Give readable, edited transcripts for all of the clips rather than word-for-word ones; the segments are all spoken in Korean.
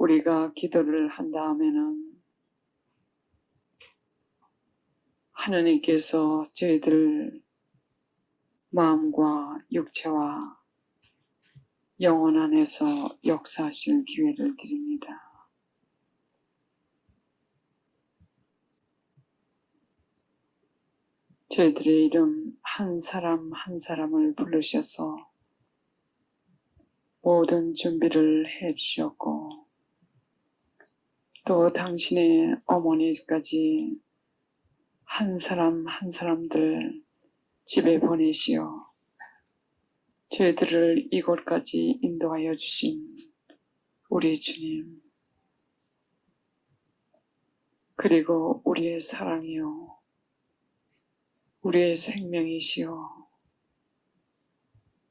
우리가 기도를 한 다음에는 하나님께서 저희들 마음과 육체와 영혼 안에서 역사하실 기회를 드립니다. 저희들의 이름 한 사람 한 사람을 부르셔서 모든 준비를 해주셨고 또 당신의 어머니까지 한 사람 한 사람들 집에 보내시어 저희들을 이곳까지 인도하여 주신 우리 주님, 그리고 우리의 사랑이요 우리의 생명이시여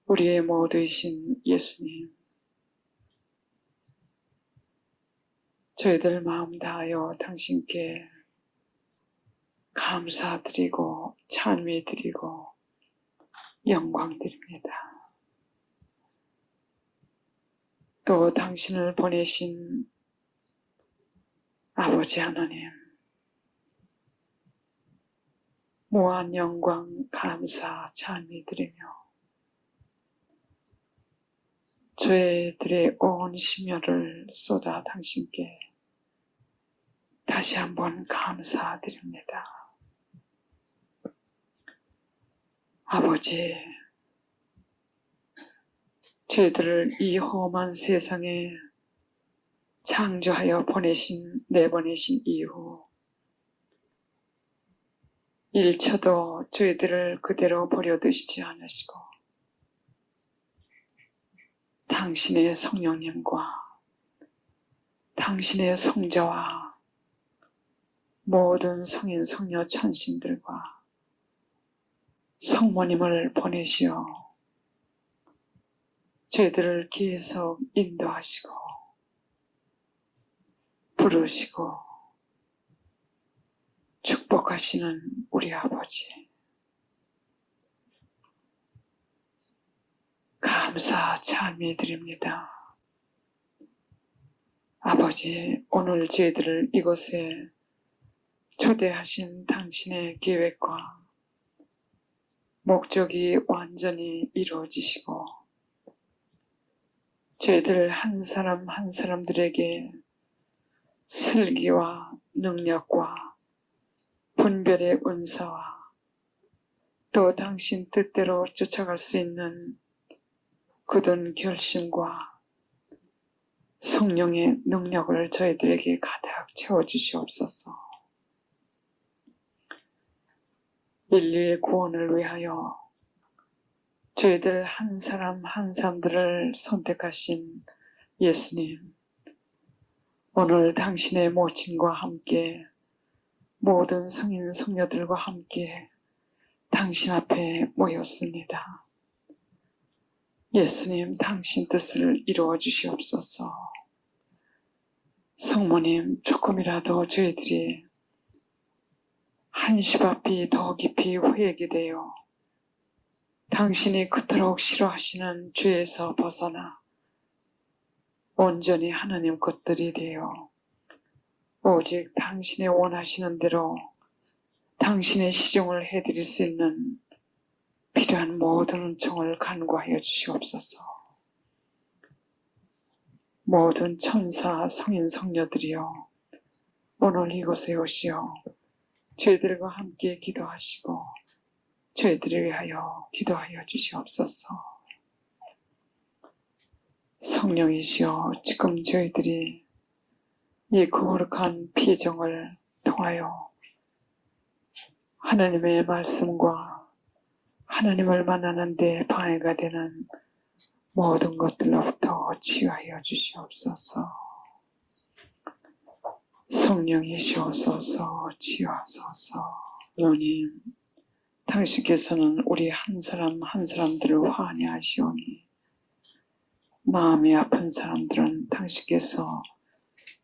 우리의 모두이신 예수님, 저희들 마음 다하여 당신께 감사드리고 찬미드리고 영광드립니다. 또 당신을 보내신 아버지 하나님, 무한 영광 감사 찬미드리며 저희들의 온 심혈을 쏟아 당신께 다시 한번 감사드립니다. 아버지, 저희들을 이 험한 세상에 창조하여 내보내신 이후 1초도 저희들을 그대로 버려두시지 않으시고 당신의 성령님과 당신의 성자와 모든 성인 성녀 천신들과 성모님을 보내시어 저희들을 계속 인도하시고 부르시고 축복하시는 우리 아버지, 감사 찬미드립니다. 아버지, 오늘 저희들을 이곳에 초대하신 당신의 계획과 목적이 완전히 이루어지시고 저희들 한 사람 한 사람들에게 슬기와 능력과 분별의 은사와 또 당신 뜻대로 쫓아갈 수 있는 굳은 결심과 성령의 능력을 저희들에게 가득 채워주시옵소서. 인류의 구원을 위하여 저희들 한 사람 한 사람들을 선택하신 예수님, 오늘 당신의 모친과 함께 모든 성인 성녀들과 함께 당신 앞에 모였습니다. 예수님, 당신 뜻을 이루어 주시옵소서. 성모님, 조금이라도 저희들이 한시 앞이 더 깊이 회개되어 당신이 그토록 싫어하시는 죄에서 벗어나 온전히 하나님 것들이 되어 오직 당신의 원하시는 대로 당신의 시종을 해드릴 수 있는 필요한 모든 은총을 간구하여 주시옵소서. 모든 천사 성인 성녀들이여 오늘 이곳에 오시어 저희들과 함께 기도하시고 저희들을 위하여 기도하여 주시옵소서. 성령이시여, 지금 저희들이 이 거룩한 피정을 통하여 하나님의 말씀과 하나님을 만나는 데 방해가 되는 모든 것들로부터 치유하여 주시옵소서. 성령이시옵소서, 치유하소서. 하나님, 당신께서는 우리 한 사람 한 사람들을 환희하시오니 마음이 아픈 사람들은 당신께서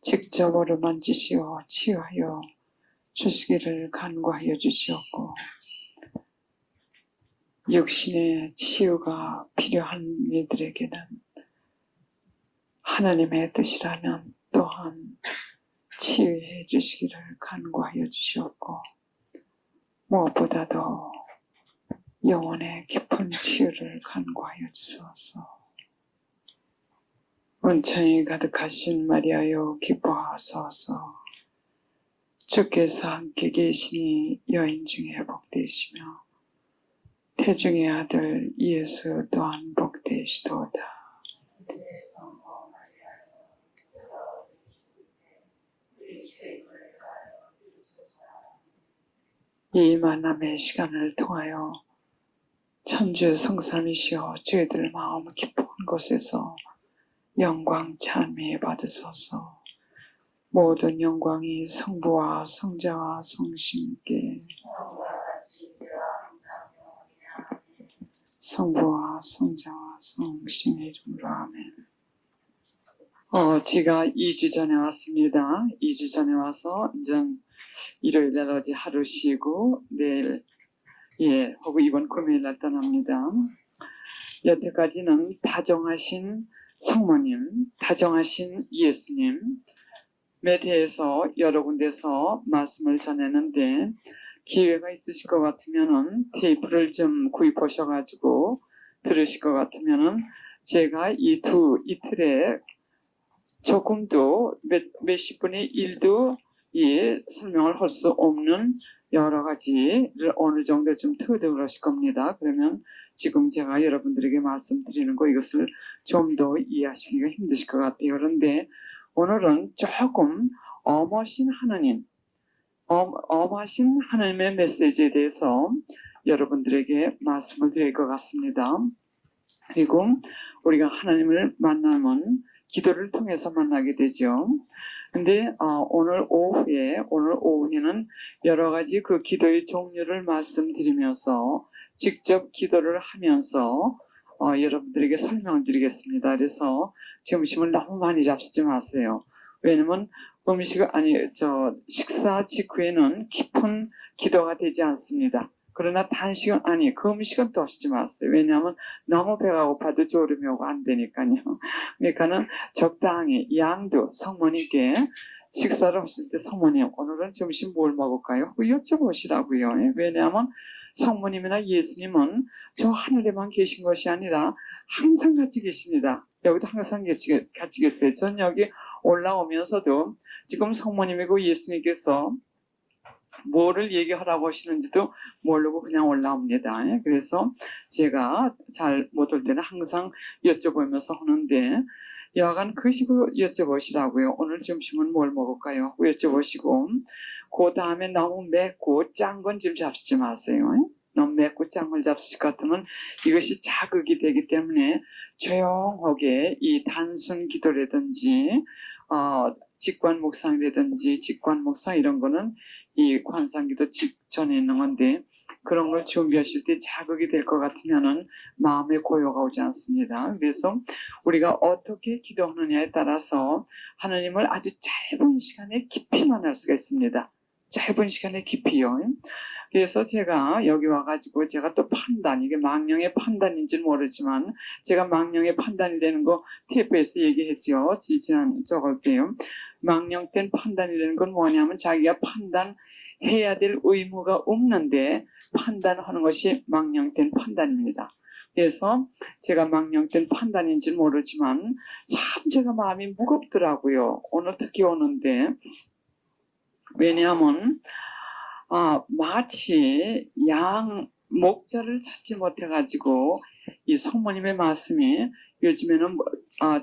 직접 어루만지시어 치유하여 주시기를 간구하여 주시옵고 육신의 치유가 필요한 이들에게는 하나님의 뜻이라면 또한 치유해 주시기를 간구하여 주시옵고, 무엇보다도 영혼의 깊은 치유를 간구하여 주소서. 은총이 가득하신 마리아여 기뻐하소서. 주께서 함께 계시니 여인 중에 복되시며 태중의 아들 예수 또한 복되시도다. 이 만남의 시간을 통하여 천주 성삼이시여 저희들 마음 깊은 곳에서 영광 찬미 받으소서. 모든 영광이 성부와 성자와 성신께 성부와 성자와 성신의 이름으로 아멘. 제가 2주 전에 왔습니다. 2주 전에 와서 이제 일요일 날 어제 하루 쉬고 내일 하고 이번 금요일 날 떠납니다. 여태까지는 다정하신 성모님, 다정하신 예수님에 대해서 여러 군데서 말씀을 전했는데, 기회가 있으실 것 같으면은 테이프를 좀 구입하셔가지고 들으실 것 같으면은 제가 이틀에 조금도 몇십 분의 1도 설명을 할 수 없는 여러 가지를 어느 정도 좀 터득을 하실 겁니다. 그러면 지금 제가 여러분들에게 말씀드리는 거 이것을 좀 더 이해하시기가 힘드실 것 같아요. 그런데 오늘은 조금 엄하신 하나님의 메시지에 대해서 여러분들에게 말씀을 드릴 것 같습니다. 그리고 우리가 하나님을 만나면 기도를 통해서 만나게 되죠. 근데 오늘 오후에는 여러 가지 그 기도의 종류를 말씀드리면서 직접 기도를 하면서 여러분들에게 설명을 드리겠습니다. 그래서 점심을 너무 많이 잡수지 마세요. 왜냐면 식사 직후에는 깊은 기도가 되지 않습니다. 그러나 그 음식은 또 하시지 마세요. 왜냐하면 너무 배가 고파도 졸음이 오고 안 되니까요. 그러니까는 적당히 양도 성모님께 식사를 하실 때 성모님 오늘은 점심 뭘 먹을까요? 여쭤보시라고요. 왜냐하면 성모님이나 예수님은 저 하늘에만 계신 것이 아니라 항상 같이 계십니다. 여기도 항상 같이 계세요. 전 여기 올라오면서도 지금 성모님이고 예수님께서 뭐를 얘기하라고 하시는지도 모르고 그냥 올라옵니다. 그래서 제가 잘 못 올 때는 항상 여쭤보면서 하는데 여하간 그 식으로 여쭤보시라고요. 오늘 점심은 뭘 먹을까요? 여쭤보시고 그 다음에 너무 맵고 짠 건 좀 잡수지 마세요. 너무 맵고 짠 걸 잡수실 것 같으면 이것이 자극이 되기 때문에 조용하게 이 단순 기도라든지 직관 묵상이라든지 직관 묵상 이런 거는 이 관상기도 직전에 있는 건데 그런 걸 준비하실 때 자극이 될 것 같으면은 마음에 고요가 오지 않습니다. 그래서 우리가 어떻게 기도하느냐에 따라서 하나님을 아주 짧은 시간에 깊이 만날 수가 있습니다. 짧은 시간에 깊이요. 그래서 제가 여기 와가지고 제가 또 이게 망령의 판단인지는 모르지만 제가 망령의 판단이 되는 거 TF에서 얘기했죠. 지난 때요. 망령된 판단이 되는 건 뭐냐면 자기가 판단해야 될 의무가 없는데 판단하는 것이 망령된 판단입니다. 그래서 제가 망령된 판단인지는 모르지만 참 제가 마음이 무겁더라고요. 오늘 특히 오는데 왜냐하면 마치 목자를 찾지 못해가지고 이 성모님의 말씀이 요즘에는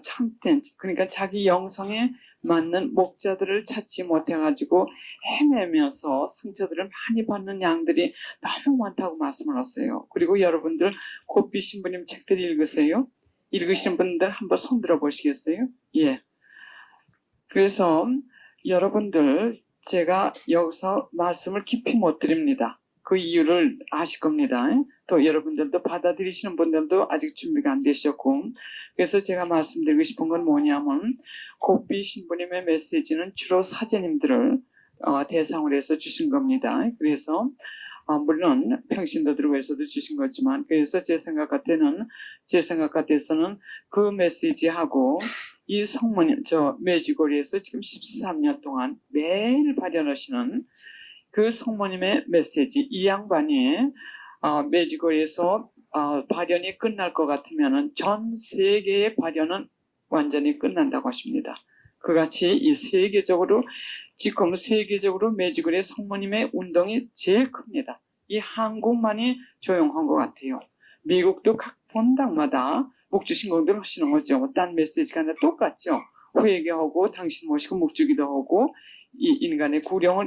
참된 그러니까 자기 영성에 맞는 목자들을 찾지 못해가지고 헤매면서 상처들을 많이 받는 양들이 너무 많다고 말씀을 하세요. 그리고 여러분들 고삐 신부님 책들 읽으세요? 읽으시는 분들 한번 손 들어 보시겠어요? 예. 그래서 여러분들 제가 여기서 말씀을 깊이 못 드립니다. 그 이유를 아실 겁니다. 또 여러분들도 받아들이시는 분들도 아직 준비가 안 되셨고 그래서 제가 말씀드리고 싶은 건 뭐냐면 고삐 신부님의 메시지는 주로 사제님들을 대상으로 해서 주신 겁니다. 그래서 물론 평신도들을 위해서도 주신 거지만 그래서 제 생각 같아서는 그 메시지하고 이 성모님, 매지고리에서 지금 13년 동안 매일 발현하시는 그 성모님의 메시지, 이 양반이 매지고리에서 발현이 끝날 것 같으면 전 세계의 발현은 완전히 끝난다고 하십니다. 그같이 이 지금 세계적으로 매지고리 성모님의 운동이 제일 큽니다. 이 한국만이 조용한 것 같아요. 미국도 각 본당마다 묵주신공들 하시는 거죠. 딴 메시지가 아니라 똑같죠. 회개하고 당신 모시고 묵주기도 하고 이 인간의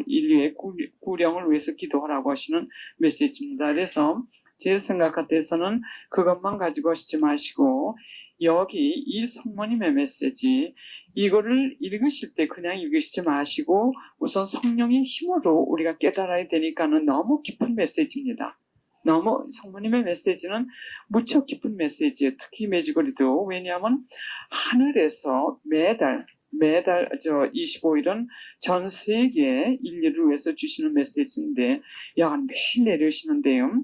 인류의 구령을 위해서 기도하라고 하시는 메시지입니다. 그래서 제 생각 같아서는 그것만 가지고 하시지 마시고 여기 이 성모님의 메시지 이거를 읽으실 때 그냥 읽으시지 마시고 우선 성령의 힘으로 우리가 깨달아야 되니까는 너무 깊은 메시지입니다. 너무 성모님의 메시지는 무척 깊은 메시지예요. 특히 매지거리도. 왜냐하면 하늘에서 매달 25일은 전 세계 인류를 위해서 주시는 메시지인데 약 매일 내려오시는데요.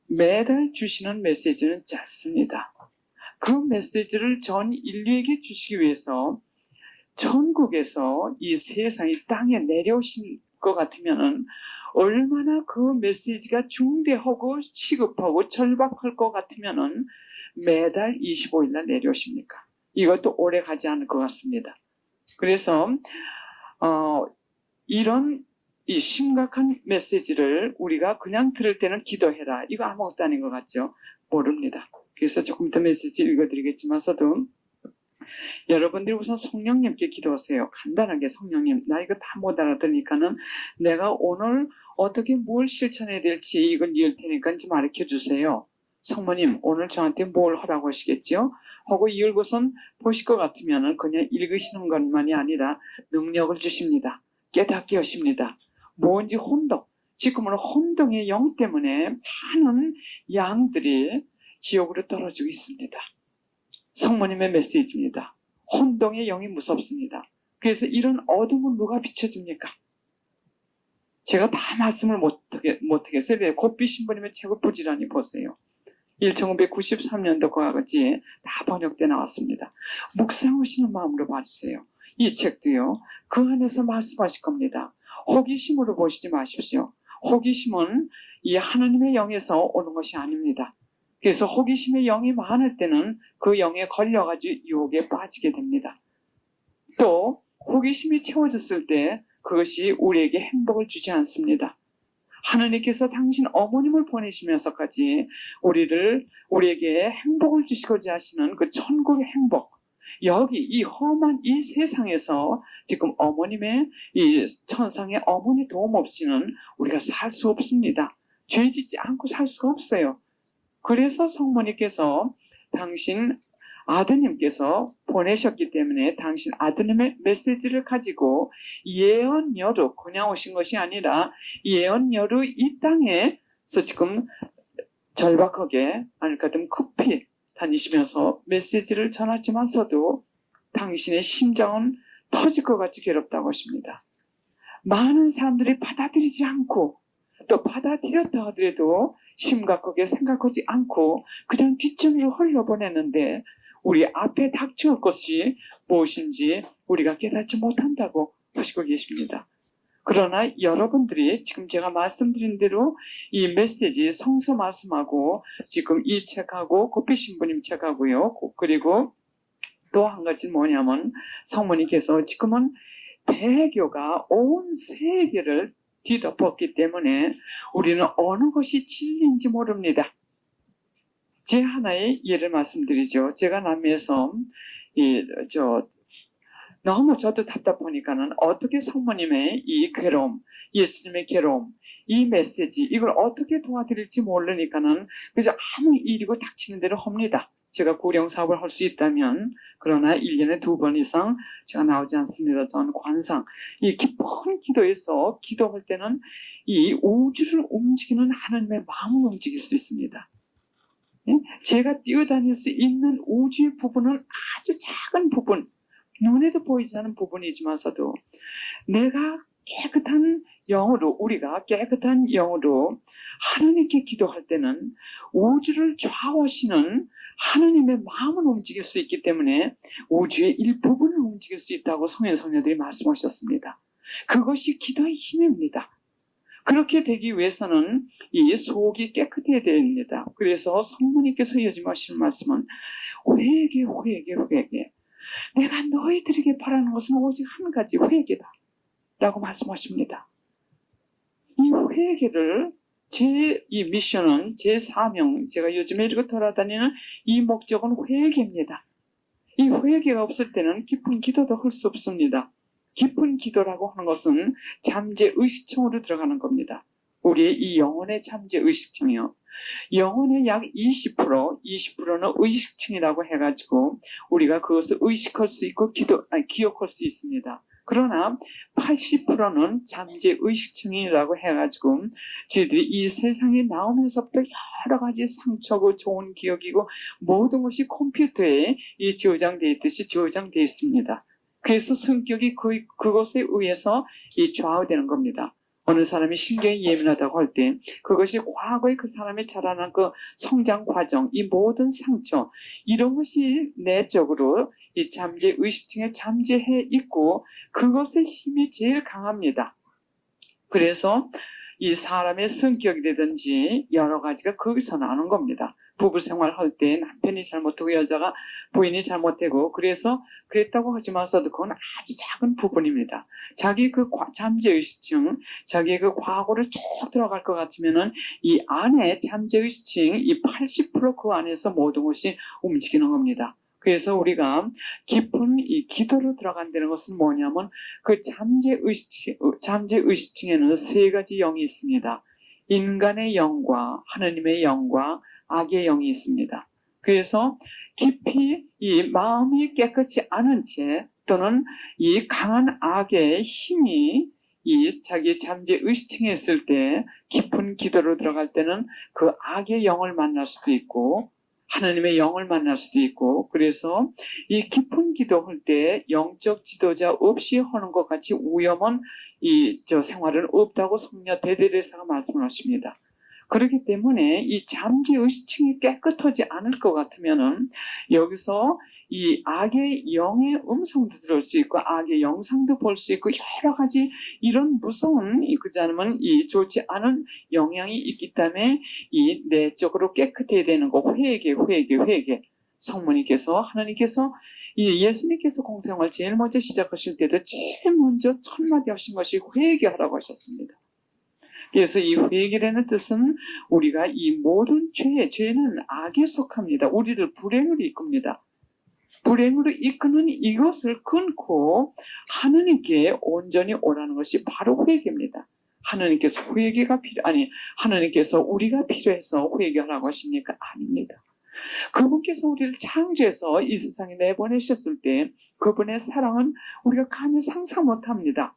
매달 주시는 메시지는 짧습니다. 그 메시지를 전 인류에게 주시기 위해서 천국에서 이 세상이 땅에 내려오신 것 같으면은 얼마나 그 메시지가 중대하고 시급하고 절박할 것 같으면은 매달 25일날 내려오십니까? 이것도 오래 가지 않을 것 같습니다. 그래서 이런 이 심각한 메시지를 우리가 그냥 들을 때는 기도해라. 이거 아무것도 아닌 것 같죠? 모릅니다. 그래서 조금 더 메시지 읽어드리겠지만서도 여러분들이 우선 성령님께 기도하세요. 간단하게 성령님, 나 이거 다 못 알아들으니까는 내가 오늘 어떻게 뭘 실천해야 될지 이걸 읽을 테니까 좀 가르쳐 주세요. 성모님, 오늘 저한테 뭘 하라고 하시겠죠? 하고 읽고선 보실 것 같으면은 그냥 읽으시는 것만이 아니라 능력을 주십니다. 깨닫게 하십니다. 뭔지 혼동. 지금은 혼동의 영 때문에 많은 양들이 지옥으로 떨어지고 있습니다. 성모님의 메시지입니다. 혼동의 영이 무섭습니다. 그래서 이런 어둠을 누가 비춰줍니까? 제가 다 말씀을 못하겠어요. 고삐 신부님의 책을 부지런히 보세요. 1993년도 그와 같이 다 번역돼 나왔습니다. 묵상하시는 마음으로 봐주세요. 이 책도요. 그 안에서 말씀하실 겁니다. 호기심으로 보시지 마십시오. 호기심은 이 하나님의 영에서 오는 것이 아닙니다. 그래서 호기심의 영이 많을 때는 그 영에 걸려가지고 유혹에 빠지게 됩니다. 또 호기심이 채워졌을 때 그것이 우리에게 행복을 주지 않습니다. 하나님께서 당신 어머님을 보내시면서까지 우리에게 행복을 주시고자 하시는 그 천국의 행복, 여기 이 험한 이 세상에서 지금 어머님의 이 천상의 어머니 도움 없이는 우리가 살 수 없습니다. 죄 짓지 않고 살 수가 없어요. 그래서 성모님께서 당신 아드님께서 보내셨기 때문에 당신 아드님의 메시지를 가지고 예언여로 그냥 오신 것이 아니라 예언여로 이 땅에서 지금 절박하게 아니면 급히 다니시면서 메시지를 전하지만서도 당신의 심장은 터질 것 같이 괴롭다고 하십니다. 많은 사람들이 받아들이지 않고 또 받아들였다 하더라도 심각하게 생각하지 않고 그냥 뒷전으로 흘려보내는데 우리 앞에 닥쳐올 것이 무엇인지 우리가 깨닫지 못한다고 하시고 계십니다. 그러나 여러분들이 지금 제가 말씀드린 대로 이 메시지 성서 말씀하고 지금 이 책하고 고삐 신부님 책하고요. 그리고 또 한 가지 뭐냐면 성모님께서 지금은 대교가 온 세계를 뒤덮었기 때문에 우리는 어느 것이 진리인지 모릅니다. 제 하나의 예를 말씀드리죠. 제가 남미에서 너무 저도 답답하니까는 어떻게 성모님의 이 괴로움, 예수님의 괴로움, 이 메시지 이걸 어떻게 도와드릴지 모르니까는 그래서 아무 일이고 닥치는 대로 합니다. 제가 구령 사업을 할 수 있다면 그러나 1년에 2번 이상 제가 나오지 않습니다. 저는 관상 이 깊은 기도에서 기도할 때는 이 우주를 움직이는 하나님의 마음을 움직일 수 있습니다. 제가 뛰어다닐 수 있는 우주의 부분은 아주 작은 부분, 눈에도 보이지 않는 부분이지만서도 내가 깨끗한 영으로, 우리가 깨끗한 영으로 하나님께 기도할 때는 우주를 좌우하시는 하나님의 마음을 움직일 수 있기 때문에 우주의 일부분을 움직일 수 있다고 성인 성녀들이 말씀하셨습니다. 그것이 기도의 힘입니다. 그렇게 되기 위해서는 이 속이 깨끗해야 됩니다. 그래서 성모님께서 요즘 하시는 말씀은 회개. 내가 너희들에게 바라는 것은 오직 한 가지, 회개다 라고 말씀하십니다. 이 회개를 이 미션은, 제 사명, 제가 요즘에 이렇게 돌아다니는 이 목적은 회개입니다. 이 회개가 없을 때는 깊은 기도도 할 수 없습니다. 깊은 기도라고 하는 것은 잠재 의식층으로 들어가는 겁니다. 우리의 이 영혼의 잠재 의식층이요. 영혼의 약 20%는 의식층이라고 해가지고 우리가 그것을 의식할 수 있고 기억할 수 있습니다. 그러나 80%는 잠재 의식층이라고 해가지고 저희들이 이 세상에 나오면서부터 여러 가지 상처고 좋은 기억이고 모든 것이 컴퓨터에 저장되어 있듯이 저장되어 있습니다. 그래서 성격이 그것에 의해서 좌우되는 겁니다. 어느 사람이 신경이 예민하다고 할 때 그것이 과거에 그 사람이 자라난 그 성장 과정, 이 모든 상처, 이런 것이 내적으로 이 잠재 의식층에 잠재해 있고 그것의 힘이 제일 강합니다. 그래서 이 사람의 성격이라든지 여러 가지가 거기서 나는 겁니다. 부부 생활할 때 남편이 잘못하고 여자가 부인이 잘못되고 그랬다고 하지만서도 그건 아주 작은 부분입니다. 자기 그 잠재의식층, 자기의 그 과거를 쭉 들어갈 것 같으면은 이 안에 잠재의식층, 이 80% 그 안에서 모든 것이 움직이는 겁니다. 그래서 우리가 깊은 이 기도로 들어간다는 것은 뭐냐면 그 잠재의식층에는 세 가지 영이 있습니다. 인간의 영과 하나님의 영과 악의 영이 있습니다. 그래서 깊이 이 마음이 깨끗이 않은 채 또는 이 강한 악의 힘이 이 자기 잠재의식층에 있을 때 깊은 기도로 들어갈 때는 그 악의 영을 만날 수도 있고 하나님의 영을 만날 수도 있고 그래서 이 깊은 기도할 때 영적 지도자 없이 하는 것 같이 위험한 생활은 없다고 성녀 대대대사가 말씀을 하십니다. 그렇기 때문에 이 잠재의식층이 깨끗하지 않을 것 같으면은 여기서 이 악의 영의 음성도 들을 수 있고 악의 영상도 볼 수 있고 여러 가지 이런 무서운 그렇지 않으면 좋지 않은 영향이 있기 때문에 이 내적으로 깨끗해야 되는 거 회개. 성모님께서 하나님께서 예수님께서 공생활 제일 먼저 시작하실 때도 제일 먼저 첫 마디 하신 것이 회개하라고 하셨습니다. 그래서 이 회개라는 뜻은 우리가 이 모든 죄는 악에 속합니다. 우리를 불행으로 이끕니다. 불행으로 이끄는 이것을 끊고 하나님께 온전히 오라는 것이 바로 회개입니다. 하나님께서 하나님께서 우리가 필요해서 회개하라고 하십니까? 아닙니다. 그분께서 우리를 창조해서 이 세상에 내보내셨을 때 그분의 사랑은 우리가 감히 상상 못합니다.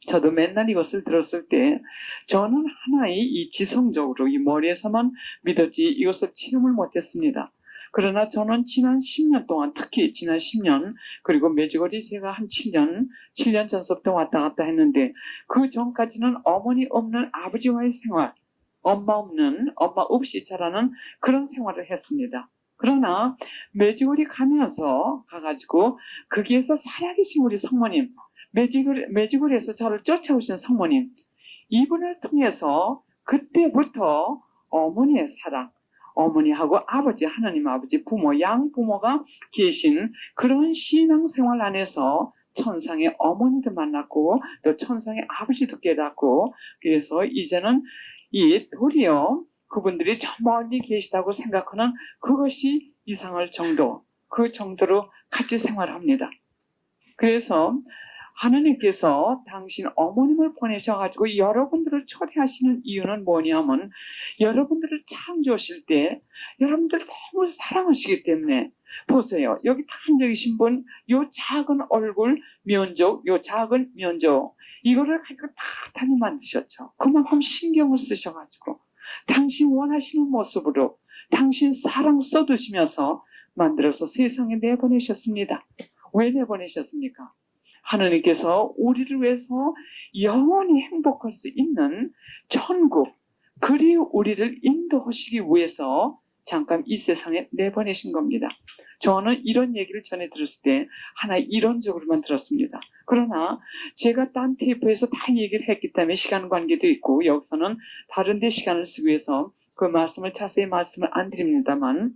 저도 맨날 이것을 들었을 때 저는 하나의 지성적으로 이 머리에서만 믿었지 이것을 체험을 못했습니다. 그러나 저는 지난 10년 동안 특히 지난 10년 그리고 매주거리 제가 한 7년 전서부터 왔다 갔다 했는데 그 전까지는 어머니 없는 아버지와의 생활, 엄마 없이 자라는 그런 생활을 했습니다. 그러나 매주거리 가가지고 거기에서 살아계신 우리 성모님, 매주거리에서 저를 쫓아오신 성모님, 이분을 통해서 그때부터 어머니의 사랑, 어머니하고 아버지, 하나님 아버지, 부모, 양부모가 계신 그런 신앙생활 안에서 천상의 어머니도 만났고 또 천상의 아버지도 깨닫고 그래서 이제는 도리어 그분들이 저 멀리 계시다고 생각하는 그것이 이상할 정도, 그 정도로 같이 생활합니다. 그래서 하나님께서 당신 어머님을 보내셔가지고 여러분들을 초대하시는 이유는 뭐냐면 여러분들을 창조하실 때 여러분들 너무 사랑하시기 때문에 보세요. 여기 앉아 계신 분, 요 작은 얼굴 면적, 이거를 가지고 다 만드셨죠. 그만큼 신경을 쓰셔가지고 당신 원하시는 모습으로 당신 사랑 쏟으시면서 만들어서 세상에 내보내셨습니다. 왜 내보내셨습니까? 하느님께서 우리를 위해서 영원히 행복할 수 있는 천국, 그리 우리를 인도하시기 위해서 잠깐 이 세상에 내보내신 겁니다. 저는 이런 얘기를 전에 들었을 때 하나 이론적으로만 들었습니다. 그러나 제가 딴 테이프에서 다 얘기를 했기 때문에 시간 관계도 있고 여기서는 다른 데 시간을 쓰기 위해서 그 말씀을 자세히 말씀을 안 드립니다만,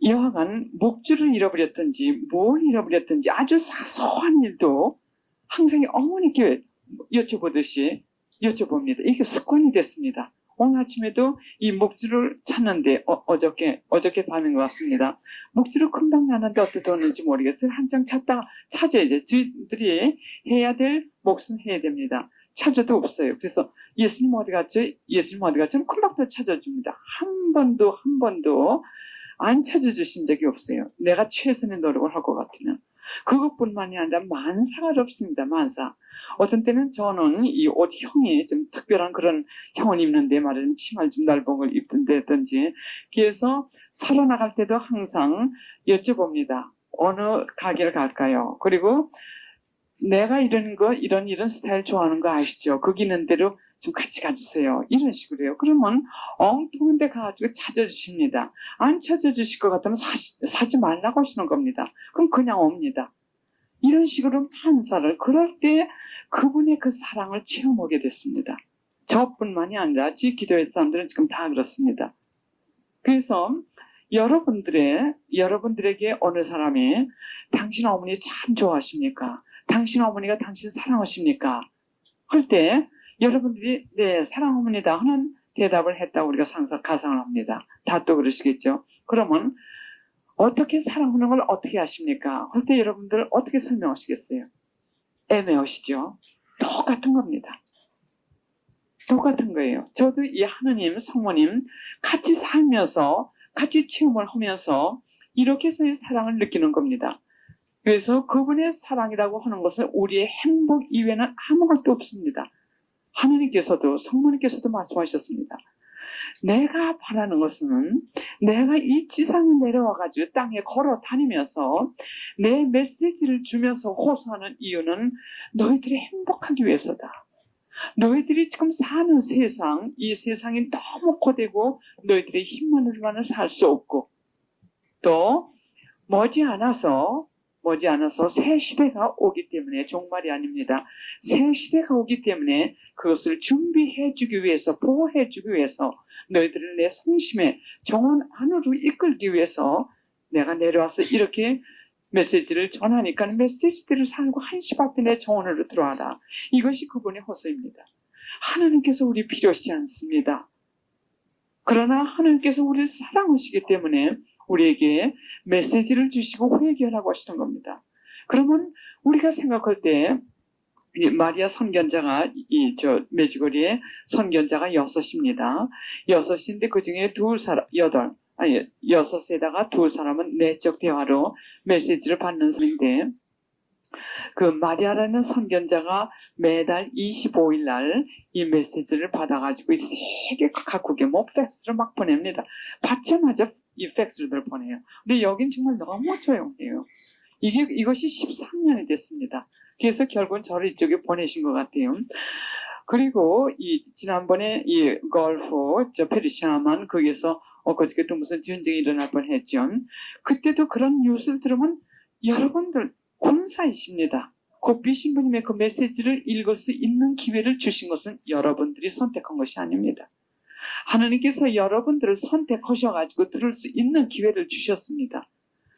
여하간 목줄을 잃어버렸든지 뭘 잃어버렸든지 아주 사소한 일도 항상 어머니께 여쭤보듯이 여쭤봅니다. 이게 습관이 됐습니다. 오늘 아침에도 이 목줄을 찾는데 어저께 밤인 것 같습니다. 목줄을 금방 나는데 어떻게 됐는지 모르겠어요. 한장 찾다가 찾아야죠. 저희들이 해야 될 몫은 해야 됩니다. 찾아도 없어요. 그래서 예수님 어디 갔죠? 예수님 어디 갔죠? 금방 또 찾아줍니다. 한 번도 안 찾아주신 적이 없어요. 내가 최선의 노력을 할 것 같으면. 그것뿐만이 아니라 만사가 어렵습니다. 만사. 어떤 때는 저는 이 옷형이 좀 특별한 그런 형을 입는데 말하자면 치마를 좀 넓은 걸 입던데든지, 그래서 살아나갈 때도 항상 여쭤봅니다. 어느 가게를 갈까요? 그리고 내가 이런 스타일 좋아하는 거 아시죠? 거기 있는 대로 좀 같이 가주세요. 이런 식으로 해요. 그러면 엉뚱한 데 가가지고 찾아주십니다. 안 찾아주실 것 같으면 사지 말라고 하시는 겁니다. 그럼 그냥 옵니다. 이런 식으로 판사를, 그럴 때 그분의 그 사랑을 체험하게 됐습니다. 저뿐만이 아니라 지 기도회 사람들은 지금 다 그렇습니다. 그래서 여러분들에게 어느 사람이 당신 어머니 참 좋아하십니까? 당신 어머니가 당신 사랑하십니까? 할 때 여러분들이 네, 사랑합니다 하는 대답을 했다고 우리가 가상을 합니다. 다 또 그러시겠죠. 그러면 어떻게 사랑하는 걸 어떻게 아십니까? 할 때 여러분들 어떻게 설명하시겠어요? 애매하시죠? 똑같은 겁니다. 똑같은 거예요. 저도 이 하느님, 성모님 같이 살면서 같이 체험을 하면서 이렇게 해서의 사랑을 느끼는 겁니다. 그래서 그분의 사랑이라고 하는 것은 우리의 행복 이외에는 아무것도 없습니다. 하느님께서도 성모님께서도 말씀하셨습니다. 내가 바라는 것은 내가 이 지상에 내려와가지고 땅에 걸어 다니면서 내 메시지를 주면서 호소하는 이유는 너희들이 행복하기 위해서다. 너희들이 지금 사는 세상, 이 세상이 너무 고되고 너희들의 힘만으로는 살 수 없고, 또 머지않아서 새 시대가 오기 때문에, 종말이 아닙니다. 새 시대가 오기 때문에 그것을 준비해주기 위해서, 보호해주기 위해서, 너희들을 내 성심의 정원 안으로 이끌기 위해서 내가 내려와서 이렇게 메시지를 전하니까 메시지들을 살고 한시밖에 내 정원으로 들어와라. 이것이 그분의 호소입니다. 하나님께서 우리 필요하지 않습니다. 그러나 하나님께서 우리를 사랑하시기 때문에 우리에게 메시지를 주시고 회개하라고 하시는 겁니다. 그러면 우리가 생각할 때 마리아 선견자가 메주거리에 선견자가 6입니다. 6인데 그 중에 6에다가 2사람은 내적 대화로 메시지를 받는 사람인데, 그 마리아라는 선견자가 매달 25일 날 이 메시지를 받아가지고 이 세계 각국에 팩스를 막 보냅니다. 받자마자 이 팩스를 보내요. 근데 여긴 정말 너무 조용해요. 이것이 13년이 됐습니다. 그래서 결국은 저를 이쪽에 보내신 것 같아요. 그리고 지난번에 이 걸프, 페르시아만 거기에서 그저께 또 무슨 전쟁이 일어날 뻔했죠. 그때도 그런 뉴스를 들으면 여러분들 군사이십니다. 고비 신부님의 그 메시지를 읽을 수 있는 기회를 주신 것은 여러분들이 선택한 것이 아닙니다. 하나님께서 여러분들을 선택하셔가지고 들을 수 있는 기회를 주셨습니다.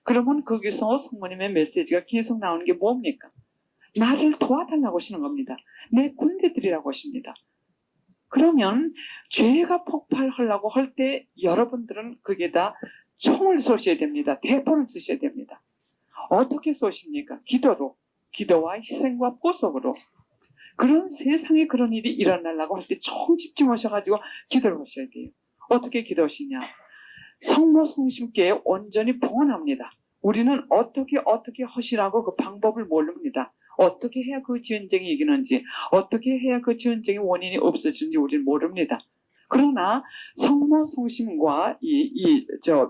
그러면 거기서 성모님의 메시지가 계속 나오는 게 뭡니까? 나를 도와달라고 하시는 겁니다. 내 군대들이라고 하십니다. 그러면 죄가 폭발하려고 할 때 여러분들은 거기에다 총을 쏘셔야 됩니다. 대포를 쓰셔야 됩니다. 어떻게 쏘십니까? 기도와 희생과 보석으로. 그런 세상에 그런 일이 일어나려고 할 때 총 집중하셔가지고 기도를 하셔야 돼요. 어떻게 기도하시냐? 성모 성심께 온전히 봉헌합니다. 우리는 어떻게 하시라고 그 방법을 모릅니다. 어떻게 해야 그 전쟁이 이기는지, 어떻게 해야 그 전쟁의 원인이 없어지는지 우리는 모릅니다. 그러나 성모 성심과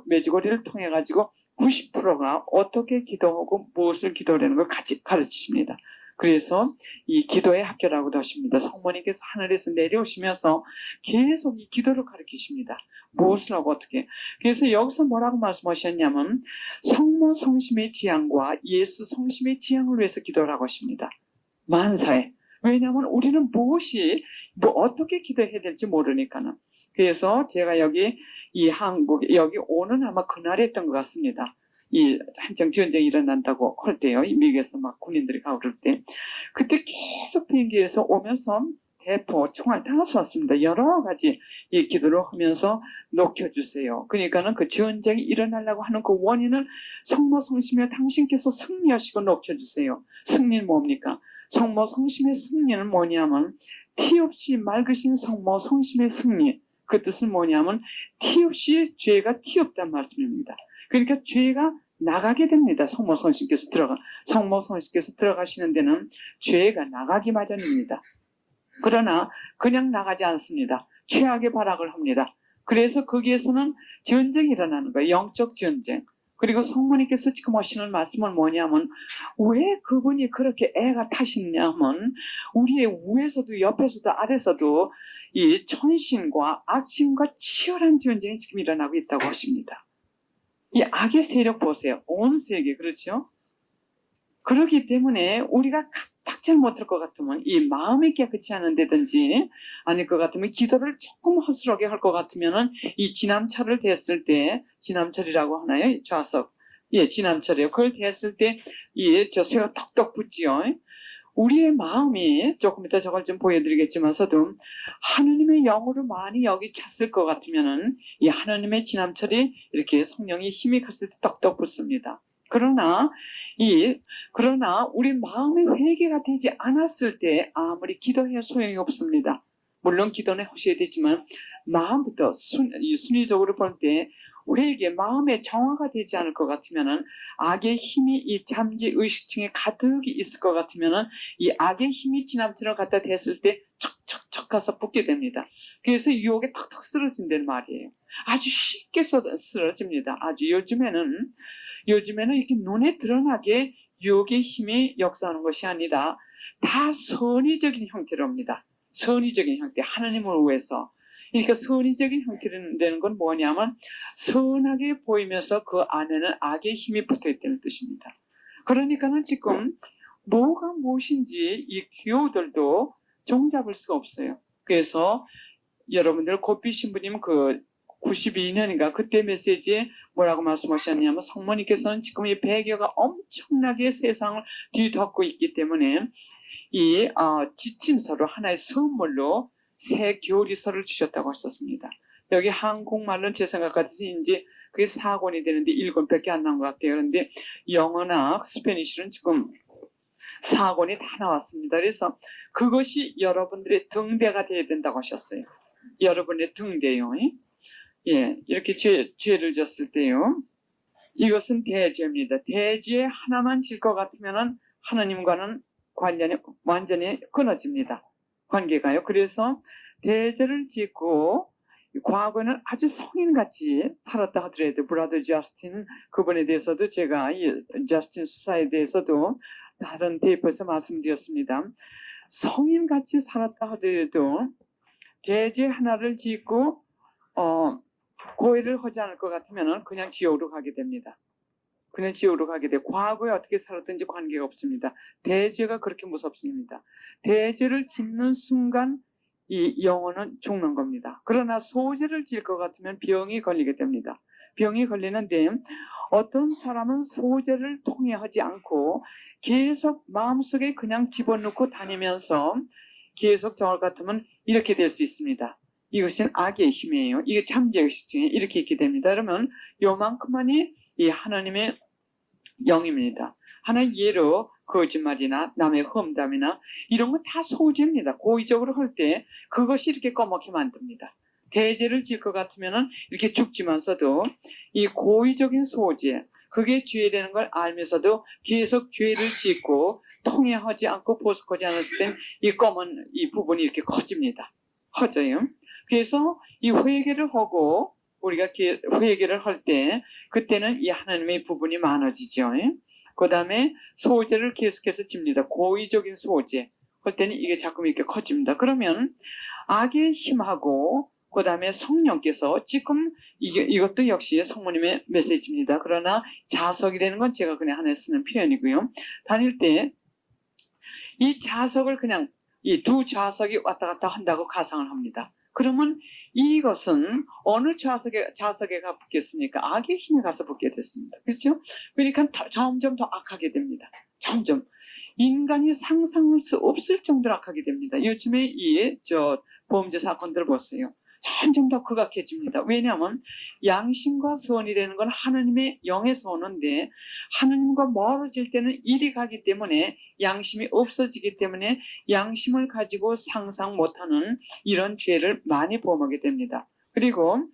메주거리를 통해 가지고 90%가 어떻게 기도하고 무엇을 기도하는 걸 같이 가르치십니다. 그래서 이 기도의 학교라고도 하십니다. 성모님께서 하늘에서 내려오시면서 계속 이 기도를 가르치십니다. 무엇을 하고 어떻게. 그래서 여기서 뭐라고 말씀하셨냐면 성모 성심의 지향과 예수 성심의 지향을 위해서 기도를 하고 하십니다. 만사에. 왜냐하면 우리는 무엇이 어떻게 기도해야 될지 모르니까는. 그래서 제가 여기 이 한국 여기 오는 아마 그날이었던 것 같습니다. 이 한창 전쟁이 일어난다고 할 때요. 미국에서 막 군인들이 가고 그럴 때 그때 계속 비행기에서 오면서 대포, 총알 다 쐈습니다. 여러 가지 이 기도를 하면서 녹여주세요. 그러니까는 그 전쟁이 일어나려고 하는 그 원인을 성모 성심에 당신께서 승리하시고 녹여주세요. 승리는 뭡니까? 성모 성심의 승리는 뭐냐면 티 없이 맑으신 성모 성심의 승리. 그 뜻은 뭐냐면 티 없이 죄가 티 없단 말씀입니다. 그러니까 죄가 나가게 됩니다. 성모 성심께서 들어가시는 데는 죄가 나가기 마련입니다. 그러나 그냥 나가지 않습니다. 최악의 발악을 합니다. 그래서 거기에서는 전쟁이 일어나는 거예요. 영적 전쟁. 그리고 성모님께서 지금 하시는 말씀은 뭐냐면 왜 그분이 그렇게 애가 타시냐면 우리의 위에서도 옆에서도 아래서도 이 천신과 악신과 치열한 전쟁이 지금 일어나고 있다고 하십니다. 이 악의 세력 보세요. 온 세계 그렇죠? 그렇기 때문에 우리가 딱 잘못할 것 같으면 이 마음이 깨끗이 않은데든지 아닐 것 같으면 기도를 조금 허술하게 할 것 같으면은 이 지남철을 댔을 때 지남철이라고 하나요? 좌석. 예, 지남철이에요. 그걸 댔을 때 저 쇠가 턱턱 붙지요. 우리의 마음이 조금 이따 저걸 좀 보여드리겠지만서도 하느님의 영으로 많이 여기 찼을 것 같으면은 이 하느님의 지남철이 이렇게 성령이 힘이 갔을 때 떡떡 붙습니다. 그러나 우리 마음의 회개가 되지 않았을 때 아무리 기도해야 소용이 없습니다. 물론 기도는 하셔야 되지만 마음부터 순위적으로 볼 때 회개, 마음의 정화가 되지 않을 것 같으면은 악의 힘이 이 잠재 의식층에 가득 있을 것 같으면은 이 악의 힘이 지남처럼 갖다 댔을 때 척척척 가서 붙게 됩니다. 그래서 유혹에 탁탁 쓰러진다는 말이에요. 아주 쉽게 쓰러집니다. 아주 요즘에는 이렇게 눈에 드러나게 유혹의 힘이 역사하는 것이 아니라 다 선의적인 형태로 옵니다. 선의적인 형태, 하나님을 위해서. 그러니까 선의적인 형태로 되는 건 뭐냐면 선하게 보이면서 그 안에는 악의 힘이 붙어있다는 뜻입니다. 그러니까는 지금 뭐가 무엇인지 이 기호들도 종잡을 수가 없어요. 그래서 여러분들 고삐 신부님 그 92년인가 그때 메시지에 뭐라고 말씀하셨냐면 성모님께서는 지금 이 배교가 엄청나게 세상을 뒤덮고 있기 때문에 이 지침서로 하나의 선물로 새 교리서를 주셨다고 하셨습니다. 여기 한국말로는 제 생각 같은지 그게 4권이 되는데 1권밖에 안 나온 것 같아요. 그런데 영어나 스페니쉬는 지금 4권이 다 나왔습니다. 그래서 그것이 여러분들의 등대가 되어야 된다고 하셨어요. 여러분의 등대요. 예, 이렇게 죄를 졌을 때요. 이것은 대죄입니다. 대죄 하나만 질 것 같으면 하나님과는 관련이 완전히 끊어집니다. 관계가요. 그래서 대죄를 짓고 과거에는 아주 성인같이 살았다 하더라도 브라더 저스틴 그분에 대해서도 제가 이 저스틴 수사에 대해서도 다른 테이프에서 말씀드렸습니다. 성인같이 살았다 하더라도 대죄 하나를 짓고 고해를 하지 않을 것 같으면 그냥 지옥으로 가게 됩니다. 그냥 지옥으로 가게 돼. 과거에 어떻게 살았든지 관계가 없습니다. 대죄가 그렇게 무섭습니다. 대죄를 짓는 순간 이 영혼은 죽는 겁니다. 그러나 소죄를 지을 것 같으면 병이 걸리게 됩니다. 병이 걸리는데 어떤 사람은 소죄를 통해 하지 않고 계속 마음속에 그냥 집어넣고 다니면서 계속 저걸 같으면 이렇게 될 수 있습니다. 이것은 악의 힘이에요. 이게 잠재의식 중에 이렇게 있게 됩니다. 그러면 요만큼만이 이 하나님의 영입니다. 하나의 예로 거짓말이나 남의 험담이나 이런 건 다 소죄입니다. 고의적으로 할 때 그것이 이렇게 꺼먹게 만듭니다. 대죄를 질 것 같으면 이렇게 죽지만서도 이 고의적인 소죄, 그게 죄라는 걸 알면서도 계속 죄를 짓고 통해하지 않고 보석하지 않았을 땐 이 검은 이 부분이 이렇게 커집니다. 커져요. 그래서 이 회개를 하고 우리가 회개를 할 때 그때는 이 하나님의 부분이 많아지죠. 그 다음에 소재를 계속해서 집니다. 고의적인 소재 할 때는 이게 자꾸 이렇게 커집니다. 그러면 악의 힘하고 그 다음에 성령께서 지금 이것도 역시 성모님의 메시지입니다. 그러나 자석이라는 건 제가 그냥 하나 쓰는 표현이고요. 다닐 때 이 자석을 그냥 이 두 자석이 왔다 갔다 한다고 가상을 합니다. 그러면 이것은 어느 자석에가 붙겠습니까? 악의 힘이 가서 붙게 됐습니다. 그렇죠? 그러니까 점점 더 악하게 됩니다. 점점. 인간이 상상할 수 없을 정도로 악하게 됩니다. 요즘에 범죄 사건들 보세요. 점점 더 극악해집니다. 왜냐하면 양심과 소원이라는 건 하나님의 영의 소원인데 하나님과 멀어질 때는 이리 가기 때문에 양심이 없어지기 때문에 양심을 가지고 상상 못하는 이런 죄를 많이 범하게 됩니다. 그리고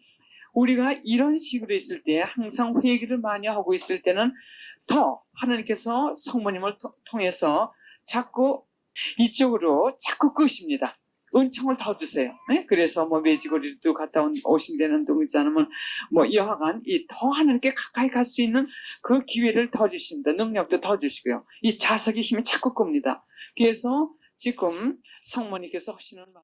우리가 이런 식으로 있을 때 항상 회개를 많이 하고 있을 때는 더 하나님께서 성모님을 통해서 자꾸 이쪽으로 자꾸 끄십니다. 은총을 더 주세요. 네? 그래서 매지고리도 갔다 오신 데는 또 그렇지 않으면 여하간 더 하나님께 가까이 갈 수 있는 그 기회를 더 주십니다. 능력도 더 주시고요. 이 자석의 힘이 자꾸 끕니다. 그래서 지금 성모님께서 하시는 말